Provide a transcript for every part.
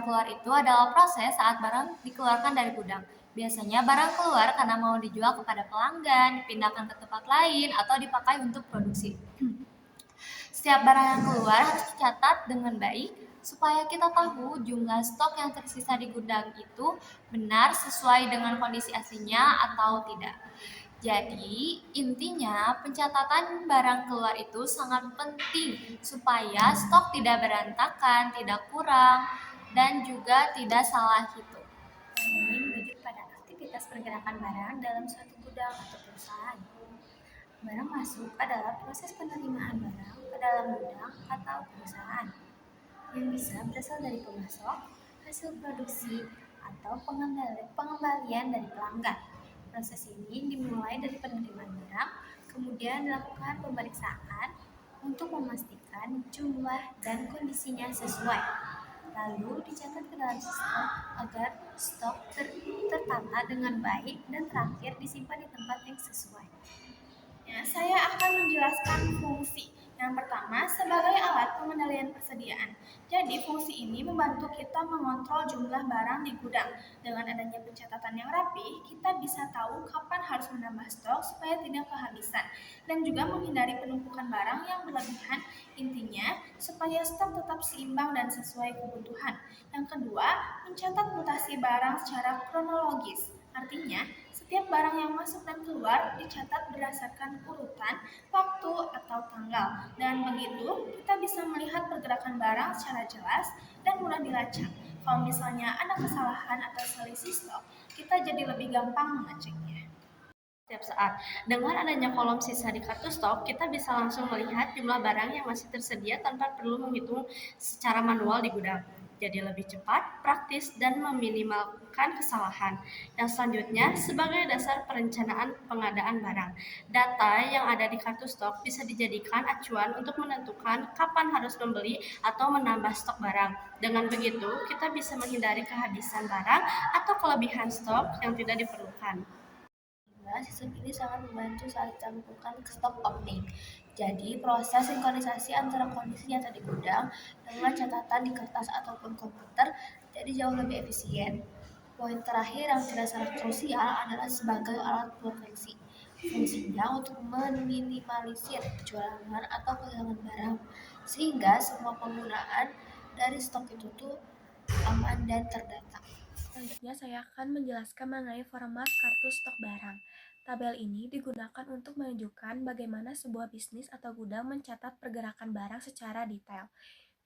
keluar itu adalah proses saat barang dikeluarkan dari gudang. Biasanya barang keluar karena mau dijual kepada pelanggan, dipindahkan ke tempat lain, atau dipakai untuk produksi. Setiap barang yang keluar harus dicatat dengan baik supaya kita tahu jumlah stok yang tersisa di gudang itu benar sesuai dengan kondisi aslinya atau tidak. Jadi, intinya pencatatan barang keluar itu sangat penting supaya stok tidak berantakan, tidak kurang, dan juga tidak salah hitung. Ini merujuk pada aktivitas pergerakan barang dalam suatu gudang atau perusahaan. Barang masuk adalah proses penerimaan barang ke dalam gudang atau perusahaan yang bisa berasal dari pemasok, hasil produksi, atau pengembalian dari pelanggan. Proses ini dimulai dari penerimaan barang, kemudian dilakukan pemeriksaan untuk memastikan jumlah dan kondisinya sesuai. Lalu dicatat ke dalam sistem agar stok tertata dengan baik dan terakhir disimpan di tempat yang sesuai. Ya, saya akan menjelaskan fungsi. Yang pertama, sebagai alat pengendalian persediaan. Jadi, fungsi ini membantu kita mengontrol jumlah barang di gudang. Dengan adanya pencatatan yang rapi, kita bisa tahu kapan harus menambah stok supaya tidak kehabisan. Dan juga menghindari penumpukan barang yang berlebihan. Intinya, supaya stok tetap seimbang dan sesuai kebutuhan. Yang kedua, mencatat mutasi barang secara kronologis. Artinya, setiap barang yang masuk dan keluar dicatat berdasarkan urutan, waktu, atau tanggal. Dan begitu, kita bisa melihat pergerakan barang secara jelas dan mudah dilacak. Kalau misalnya ada kesalahan atau selisih stok, kita jadi lebih gampang mengeceknya. Setiap saat. Dengan adanya kolom sisa di kartu stok, kita bisa langsung melihat jumlah barang yang masih tersedia tanpa perlu menghitung secara manual di gudang. Jadi lebih cepat, praktis, dan meminimalkan kesalahan. Yang selanjutnya, sebagai dasar perencanaan pengadaan barang. Data yang ada di kartu stok bisa dijadikan acuan untuk menentukan kapan harus membeli atau menambah stok barang. Dengan begitu, kita bisa menghindari kehabisan barang atau kelebihan stok yang tidak diperlukan. Sistem ini sangat membantu saat kita melakukan stok opting. Jadi, proses sinkronisasi antara kondisi nyata di gudang dengan catatan di kertas ataupun komputer jadi jauh lebih efisien. Poin terakhir yang tidak sangat krusial adalah sebagai alat proteksi. Fungsinya untuk meminimalisir kecurangan atau kehilangan barang, sehingga semua penggunaan dari stok itu tuh aman dan terdata. Selanjutnya saya akan menjelaskan mengenai format kartu stok barang. Tabel ini digunakan untuk menunjukkan bagaimana sebuah bisnis atau gudang mencatat pergerakan barang secara detail.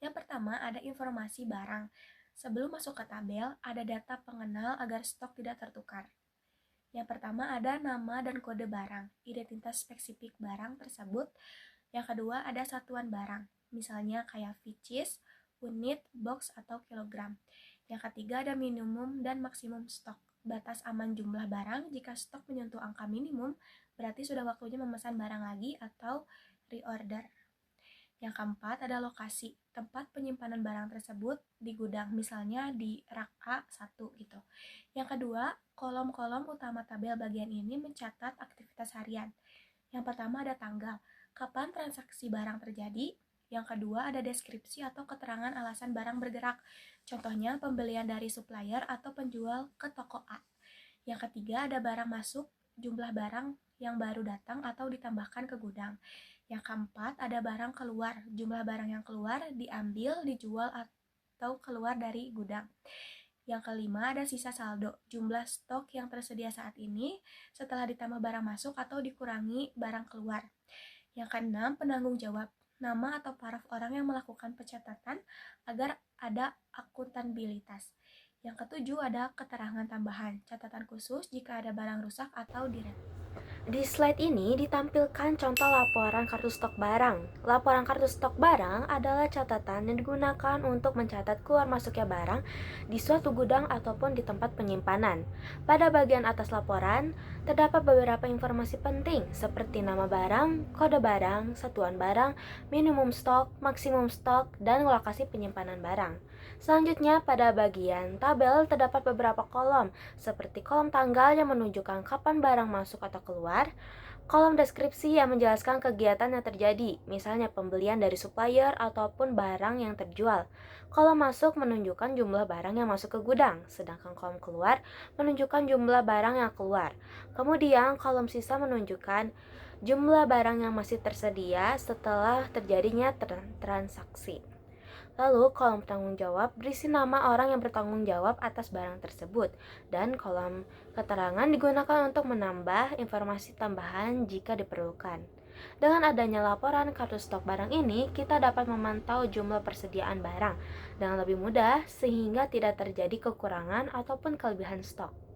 Yang pertama ada informasi barang. Sebelum masuk ke tabel, ada data pengenal agar stok tidak tertukar. Yang pertama ada nama dan kode barang, identitas spesifik barang tersebut. Yang kedua ada satuan barang, misalnya kayak pieces, unit, box, atau kilogram. Yang ketiga ada minimum dan maksimum stok, batas aman jumlah barang. Jika stok menyentuh angka minimum, berarti sudah waktunya memesan barang lagi atau reorder. Yang keempat ada lokasi, tempat penyimpanan barang tersebut di gudang, misalnya di rak A1 gitu. Yang kedua, kolom-kolom utama tabel bagian ini mencatat aktivitas harian. Yang pertama ada tanggal, kapan transaksi barang terjadi. Yang kedua ada deskripsi atau keterangan alasan barang bergerak. Contohnya pembelian dari supplier atau penjual ke toko A. Yang ketiga ada barang masuk, jumlah barang yang baru datang atau ditambahkan ke gudang. Yang keempat ada barang keluar, jumlah barang yang keluar, diambil, dijual, atau keluar dari gudang. Yang kelima ada sisa saldo, jumlah stok yang tersedia saat ini setelah ditambah barang masuk atau dikurangi barang keluar. Yang keenam penanggung jawab, nama atau paraf orang yang melakukan pencatatan agar ada akuntabilitas. Yang ketujuh ada keterangan tambahan, catatan khusus jika ada barang rusak atau direm. Di slide ini ditampilkan contoh laporan kartu stok barang. Laporan kartu stok barang adalah catatan yang digunakan untuk mencatat keluar masuknya barang di suatu gudang ataupun di tempat penyimpanan. Pada bagian atas laporan, terdapat beberapa informasi penting seperti nama barang, kode barang, satuan barang, minimum stok, maksimum stok, dan lokasi penyimpanan barang. Selanjutnya, pada bagian tabel terdapat beberapa kolom, seperti kolom tanggal yang menunjukkan kapan barang masuk atau keluar, Kolom deskripsi yang menjelaskan kegiatan yang terjadi, misalnya pembelian dari supplier ataupun barang yang terjual. Kolom masuk menunjukkan jumlah barang yang masuk ke gudang, sedangkan kolom keluar menunjukkan jumlah barang yang keluar. Kemudian kolom sisa menunjukkan jumlah barang yang masih tersedia setelah terjadinya transaksi. Lalu kolom tanggung jawab berisi nama orang yang bertanggung jawab atas barang tersebut, dan kolom keterangan digunakan untuk menambah informasi tambahan jika diperlukan. Dengan adanya laporan kartu stok barang ini, kita dapat memantau jumlah persediaan barang dengan lebih mudah sehingga tidak terjadi kekurangan ataupun kelebihan stok.